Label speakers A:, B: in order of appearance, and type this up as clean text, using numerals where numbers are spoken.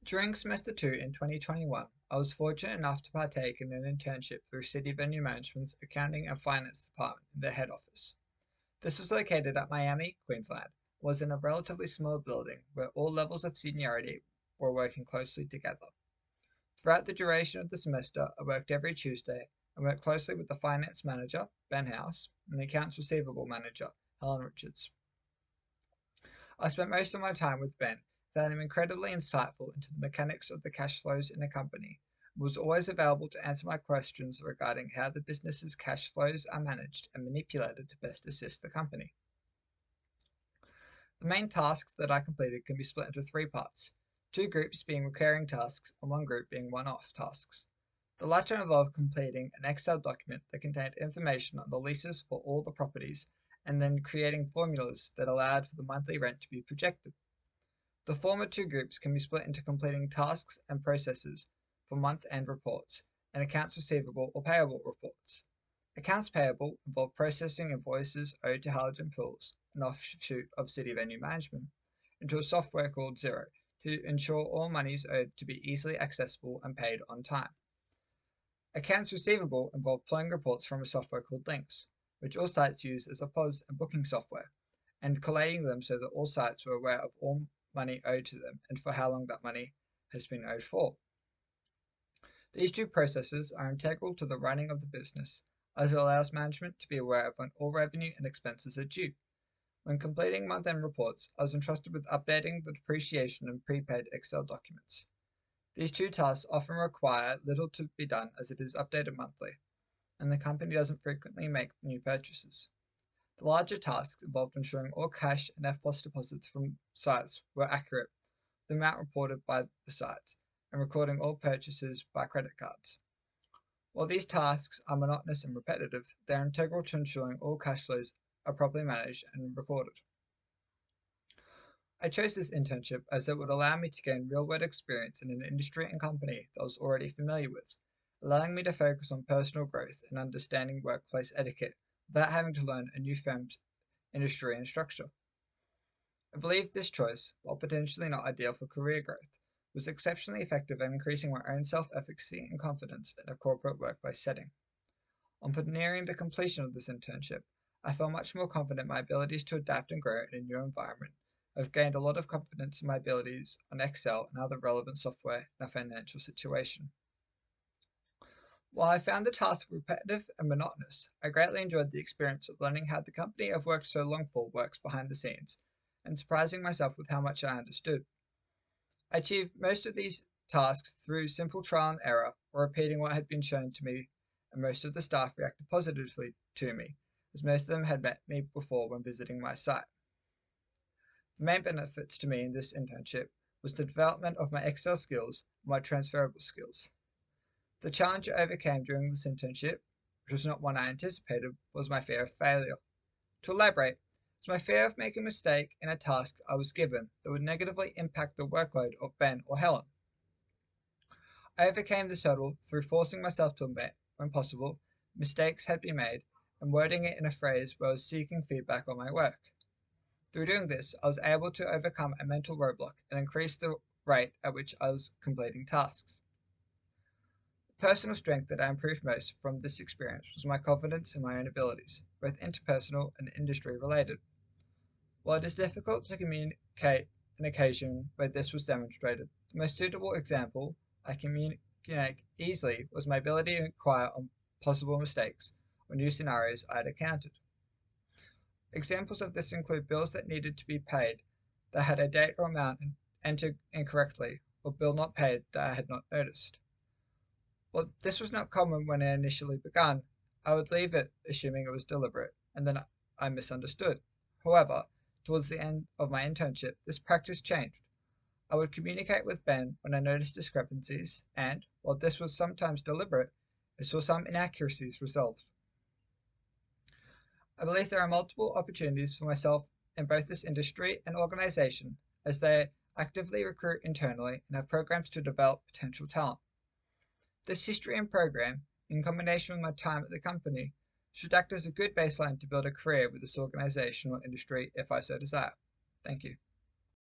A: During semester 2 in 2021, I was fortunate enough to partake in an internship through City Venue Management's Accounting and Finance Department in their head office. This was located at Miami, Queensland, was in a relatively small building where all levels of seniority were working closely together. Throughout the duration of the semester, I worked every Tuesday and worked closely with the finance manager, Ben House, and the accounts receivable manager, Helen Richards. I spent most of my time with Ben, found him incredibly insightful into the mechanics of the cash flows in a company, and was always available to answer my questions regarding how the business's cash flows are managed and manipulated to best assist the company. The main tasks that I completed can be split into three parts, two groups being recurring tasks and one group being one-off tasks. The latter involved completing an Excel document that contained information on the leases for all the properties and then creating formulas that allowed for the monthly rent to be projected. The former two groups can be split into completing tasks and processes for month-end reports and accounts receivable or payable reports. Accounts payable involve processing invoices owed to Halogen Pools, an offshoot of City Venue Management, into a software called Xero to ensure all monies owed to be easily accessible and paid on time. Accounts receivable involve pulling reports from a software called Links, which all sites use as a POS and booking software, and collating them so that all sites were aware of all money owed to them and for how long that money has been owed for. These two processes are integral to the running of the business, as it allows management to be aware of when all revenue and expenses are due. When completing month-end reports, I was entrusted with updating the depreciation and prepaid Excel documents. These two tasks often require little to be done as it is updated monthly, and the company doesn't frequently make new purchases. The larger tasks involved ensuring all cash and FPOS deposits from sites were accurate, the amount reported by the sites, and recording all purchases by credit cards. While these tasks are monotonous and repetitive, they are integral to ensuring all cash flows are properly managed and recorded. I chose this internship as it would allow me to gain real-world experience in an industry and company that I was already familiar with, allowing me to focus on personal growth and understanding workplace etiquette without having to learn a new firm's industry and structure. I believe this choice, while potentially not ideal for career growth, was exceptionally effective at increasing my own self-efficacy and confidence in a corporate workplace setting. On nearing the completion of this internship, I felt much more confident in my abilities to adapt and grow in a new environment. I've gained a lot of confidence in my abilities on Excel and other relevant software in a financial situation. While I found the task repetitive and monotonous, I greatly enjoyed the experience of learning how the company I've worked so long for works behind the scenes, and surprising myself with how much I understood. I achieved most of these tasks through simple trial and error or repeating what had been shown to me, and most of the staff reacted positively to me, as most of them had met me before when visiting my site. The main benefits to me in this internship was the development of my Excel skills and my transferable skills. The challenge I overcame during this internship, which was not one I anticipated, was my fear of failure. To elaborate, it was my fear of making a mistake in a task I was given that would negatively impact the workload of Ben or Helen. I overcame this hurdle through forcing myself to admit, when possible, mistakes had been made and wording it in a phrase where I was seeking feedback on my work. Through doing this, I was able to overcome a mental roadblock and increase the rate at which I was completing tasks. The personal strength that I improved most from this experience was my confidence in my own abilities, both interpersonal and industry related. While it is difficult to communicate an occasion where this was demonstrated, the most suitable example I communicate easily was my ability to inquire on possible mistakes or new scenarios I had encountered. Examples of this include bills that needed to be paid that had a date or amount entered incorrectly, or bill not paid that I had not noticed. While this was not common when I initially began, I would leave it assuming it was deliberate, and then I misunderstood. However, towards the end of my internship, this practice changed. I would communicate with Ben when I noticed discrepancies, and, while this was sometimes deliberate, I saw some inaccuracies resolved. I believe there are multiple opportunities for myself in both this industry and organization as they actively recruit internally and have programs to develop potential talent. This history and program, in combination with my time at the company, should act as a good baseline to build a career with this organization or industry if I so desire. Thank you.